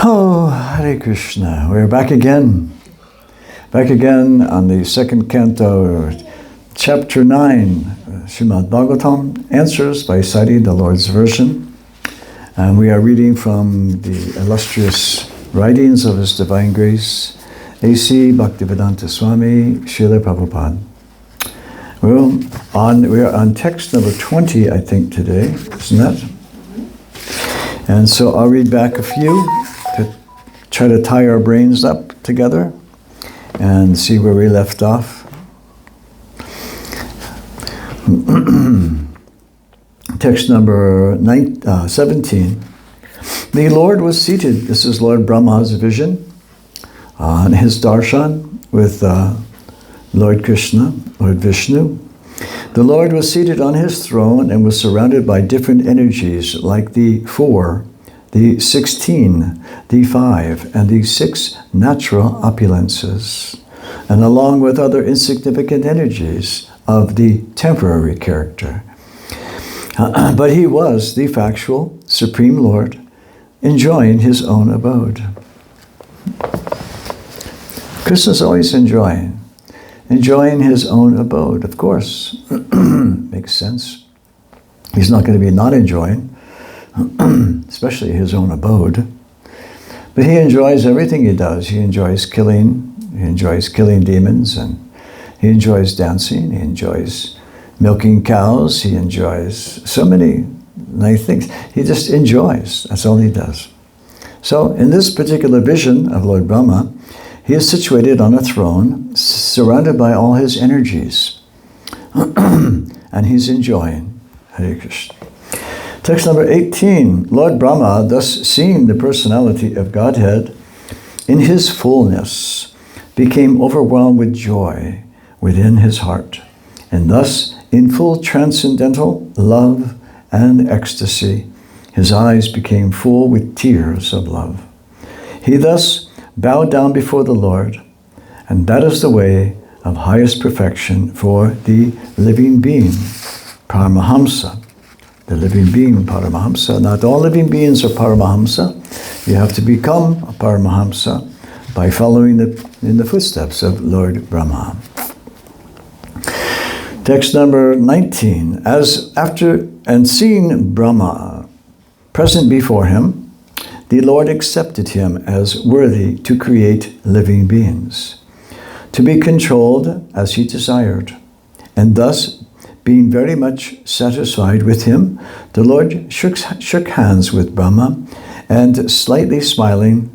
Oh, Hare Krishna. We're back again. Back again on the second canto, chapter 9, Srimad Bhagavatam, Answers by citing the Lord's version. And we are reading from the illustrious writings of His Divine Grace, A.C. Bhaktivedanta Swami, Srila Prabhupad. We are on text number 20, I think, today, isn't that? And so I'll read back a few to try to tie our brains up together and see where we left off. Text number 17. The Lord was seated, this is Lord Brahma's vision, on his darshan with Lord Krishna, Lord Vishnu. The Lord was seated on his throne and was surrounded by different energies like the 4, the 16, the 5, and the 6 natural opulences, and along with other insignificant energies of the temporary character. But he was the factual Supreme Lord, enjoying his own abode. Krishna's always enjoying his own abode, of course. Makes sense. He's not going to be not enjoying, especially his own abode. But he enjoys everything he does. He enjoys killing demons, and he enjoys dancing, he enjoys milking cows, he enjoys so many nice things. He just enjoys, that's all he does. So in this particular vision of Lord Brahma, he is situated on a throne, surrounded by all his energies. And he's enjoying. Hare Krishna. Text number 18. Lord Brahma, thus seeing the personality of Godhead in his fullness, became overwhelmed with joy within his heart. And thus, in full transcendental love and ecstasy, his eyes became full with tears of love. He thus bowed down before the Lord, and that is the way of highest perfection for the living being, Paramahamsa. The living being, Paramahamsa. Not all living beings are Paramahamsa. You have to become a Paramahamsa by following in the footsteps of Lord Brahma. Text number 19. As after and seeing Brahma present before him, the Lord accepted him as worthy to create living beings, to be controlled as he desired. And thus, being very much satisfied with him, the Lord shook hands with Brahma and, slightly smiling,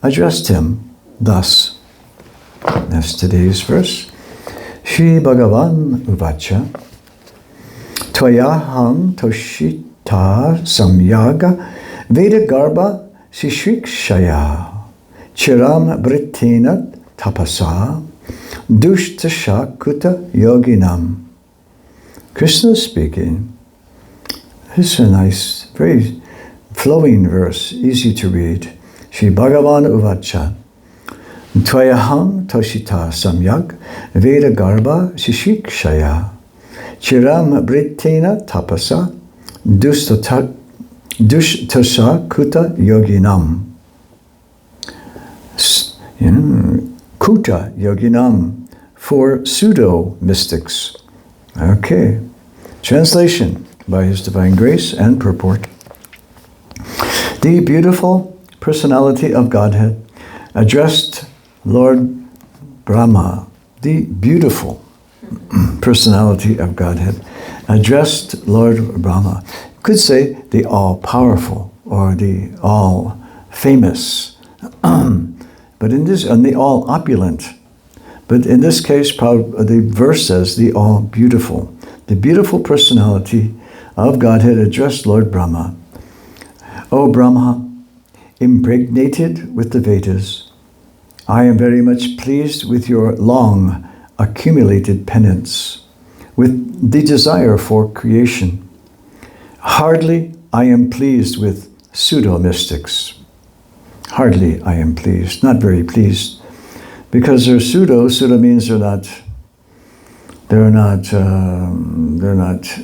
addressed him thus. That's today's verse. Shri Bhagavan Uvacha Tvayaham Toshita Samyaga Veda Garbha Shishikshaya Chiram Brittinat Tapasa Dushtasha Kuta Yoginam. Krishna speaking. This is a nice, very flowing verse, easy to read. Shri Bhagavan Uvacha Tvayaham Toshita Samyak Veda Garbha Shishikshaya Chiram Brittina Tapasa Dushtasha Kuta Yoginam. Kuta Yoginam, for pseudo mystics. Okay. Translation by His Divine Grace and purport. The beautiful personality of Godhead addressed Lord Brahma. The beautiful personality of Godhead addressed Lord Brahma. Could say the all-powerful or the all-famous, but in this, and the all-opulent. But in this case, the verse says the all-beautiful. The beautiful personality of Godhead addressed Lord Brahma. O Brahma, impregnated with the Vedas, I am very much pleased with your long accumulated penance, with the desire for creation. Hardly I am pleased with pseudo-mystics. Hardly I am pleased, not very pleased, because they're pseudo. Pseudo means they're not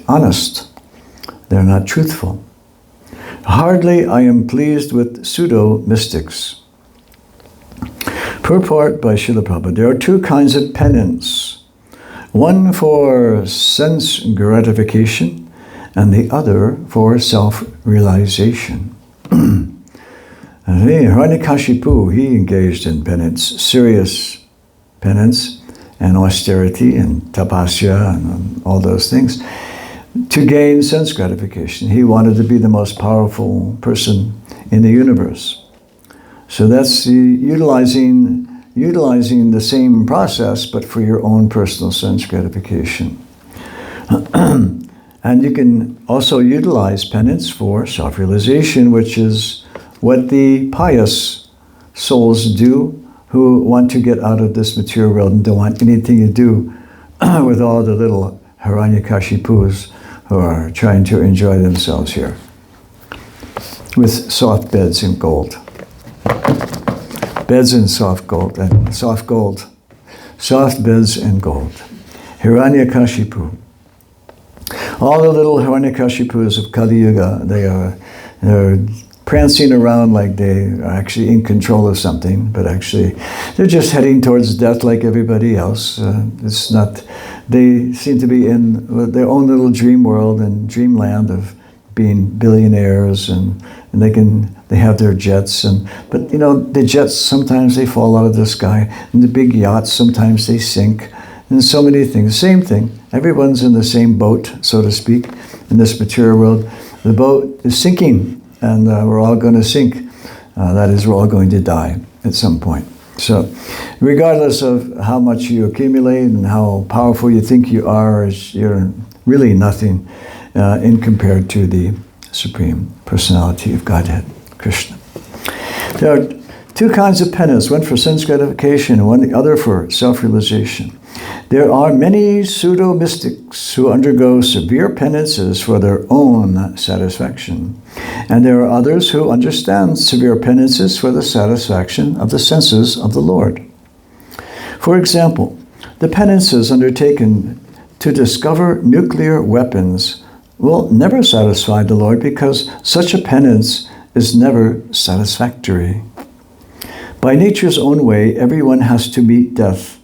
honest. They're not truthful. Hardly I am pleased with pseudo-mystics. Purport by Srila Prabhupada. There are two kinds of penance. One for sense gratification and the other for self-realization. Hiranyakashipu, he engaged in penance, serious penance and austerity and tapasya and all those things to gain sense gratification. He wanted to be the most powerful person in the universe. So that's utilizing the same process, but for your own personal sense gratification. And you can also utilize penance for self-realization, which is what the pious souls do who want to get out of this material world and don't want anything to do with all the little Hiranyakashipus who are trying to enjoy themselves here with soft beds in gold. Beds in soft gold and soft gold. Soft beds in gold. Hiranyakashipu. All the little Hiranyakashipus of Kali Yuga, they're prancing around like they are actually in control of something, but actually they're just heading towards death like everybody else. It's not. They seem to be in their own little dream world and dreamland of being billionaires, and they have their jets, but you know, the jets sometimes they fall out of the sky, and the big yachts sometimes they sink, and so many things. Same thing. Everyone's in the same boat, so to speak, in this material world. The boat is sinking, and we're all going to sink. That is, we're all going to die at some point. So, regardless of how much you accumulate and how powerful you think you are, you're really nothing in compared to the Supreme Personality of Godhead, Krishna. There are two kinds of penance, one for sense gratification and the other for self-realization. There are many pseudo-mystics who undergo severe penances for their own satisfaction, and there are others who understand severe penances for the satisfaction of the senses of the Lord. For example, the penances undertaken to discover nuclear weapons will never satisfy the Lord because such a penance is never satisfactory. By nature's own way, everyone has to meet death.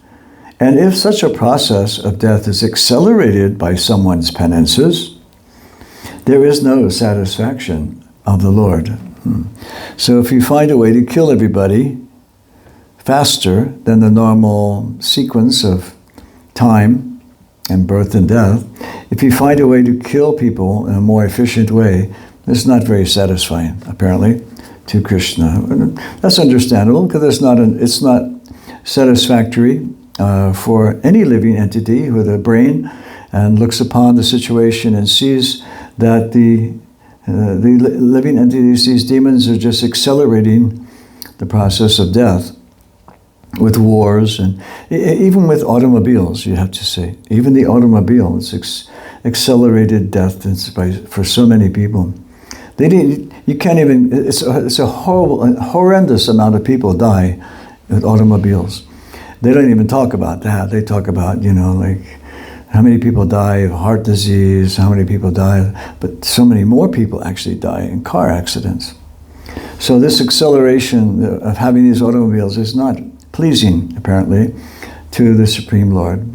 And if such a process of death is accelerated by someone's penances, there is no satisfaction of the Lord. So if you find a way to kill everybody faster than the normal sequence of time and birth and death, if you find a way to kill people in a more efficient way, it's not very satisfying, apparently, to Krishna. That's understandable because it's not satisfactory for any living entity with a brain and looks upon the situation and sees that the living entities, these demons, are just accelerating the process of death with wars and even with automobiles, you have to say. Even the automobile, it's accelerated death for so many people. You can't even, it's a horrendous amount of people die with automobiles. They don't even talk about that. They talk about, like how many people die of heart disease, how many people die, but so many more people actually die in car accidents. So this acceleration of having these automobiles is not pleasing, apparently, to the Supreme Lord.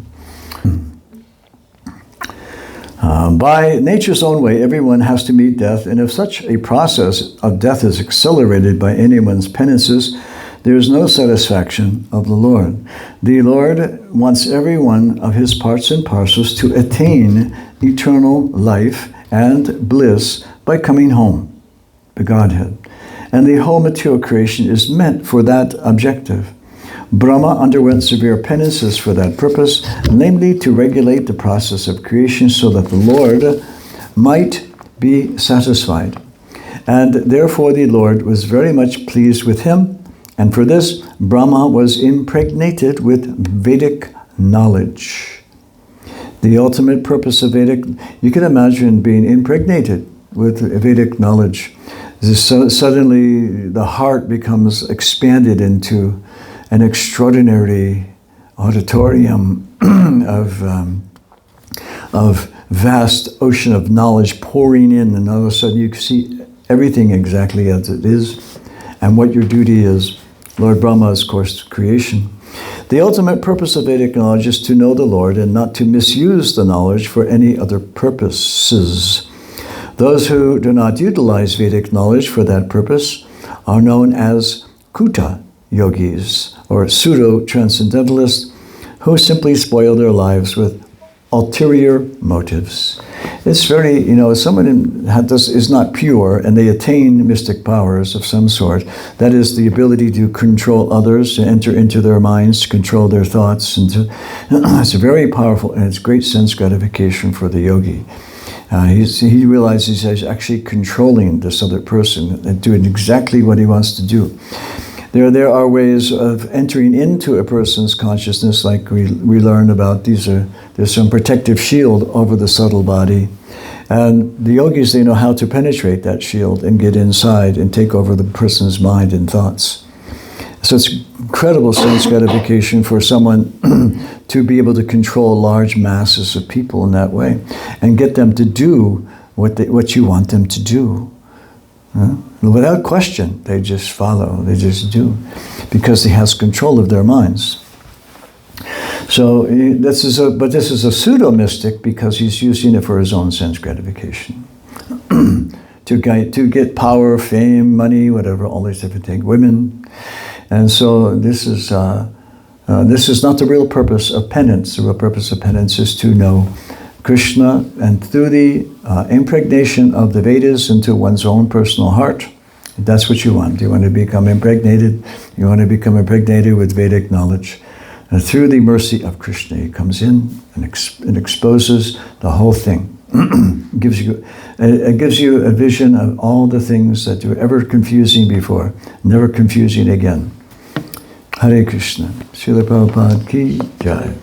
By nature's own way, everyone has to meet death, and if such a process of death is accelerated by anyone's penances, there is no satisfaction of the Lord. The Lord wants every one of his parts and parcels to attain eternal life and bliss by coming home, the Godhead. And the whole material creation is meant for that objective. Brahma underwent severe penances for that purpose, namely to regulate the process of creation so that the Lord might be satisfied. And therefore the Lord was very much pleased with him, and for this Brahma was impregnated with Vedic knowledge. The ultimate purpose of Vedic, you can imagine being impregnated with Vedic knowledge. So suddenly the heart becomes expanded into an extraordinary auditorium of vast ocean of knowledge pouring in, and all of a sudden you see everything exactly as it is, and what your duty is. Lord Brahma is, of course, creation. The ultimate purpose of Vedic knowledge is to know the Lord and not to misuse the knowledge for any other purposes. Those who do not utilize Vedic knowledge for that purpose are known as Kuta yogis, or pseudo-transcendentalists, who simply spoil their lives with ulterior motives. It's very, someone is not pure and they attain mystic powers of some sort. That is the ability to control others, to enter into their minds, to control their thoughts. It's very powerful, and it's great sense gratification for the yogi. He realizes he's actually controlling this other person and doing exactly what he wants to do. There are ways of entering into a person's consciousness, like we learn about. There's some protective shield over the subtle body. And the yogis, they know how to penetrate that shield and get inside and take over the person's mind and thoughts. So it's incredible sense gratification for someone to be able to control large masses of people in that way and get them to do what you want them to do. Without question, they just follow, they just do, because he has control of their minds. So this is a pseudo-mystic because he's using it for his own sense gratification. to get power, fame, money, whatever, all these different things, women. And so this is not the real purpose of penance. The real purpose of penance is to know Krishna, and through the impregnation of the Vedas into one's own personal heart. That's what you want. You want to become impregnated. You want to become impregnated with Vedic knowledge. And through the mercy of Krishna, he comes in and exposes the whole thing. It gives you a vision of all the things that were ever confusing before, never confusing again. Hare Krishna. Srila Prabhupada ki jai.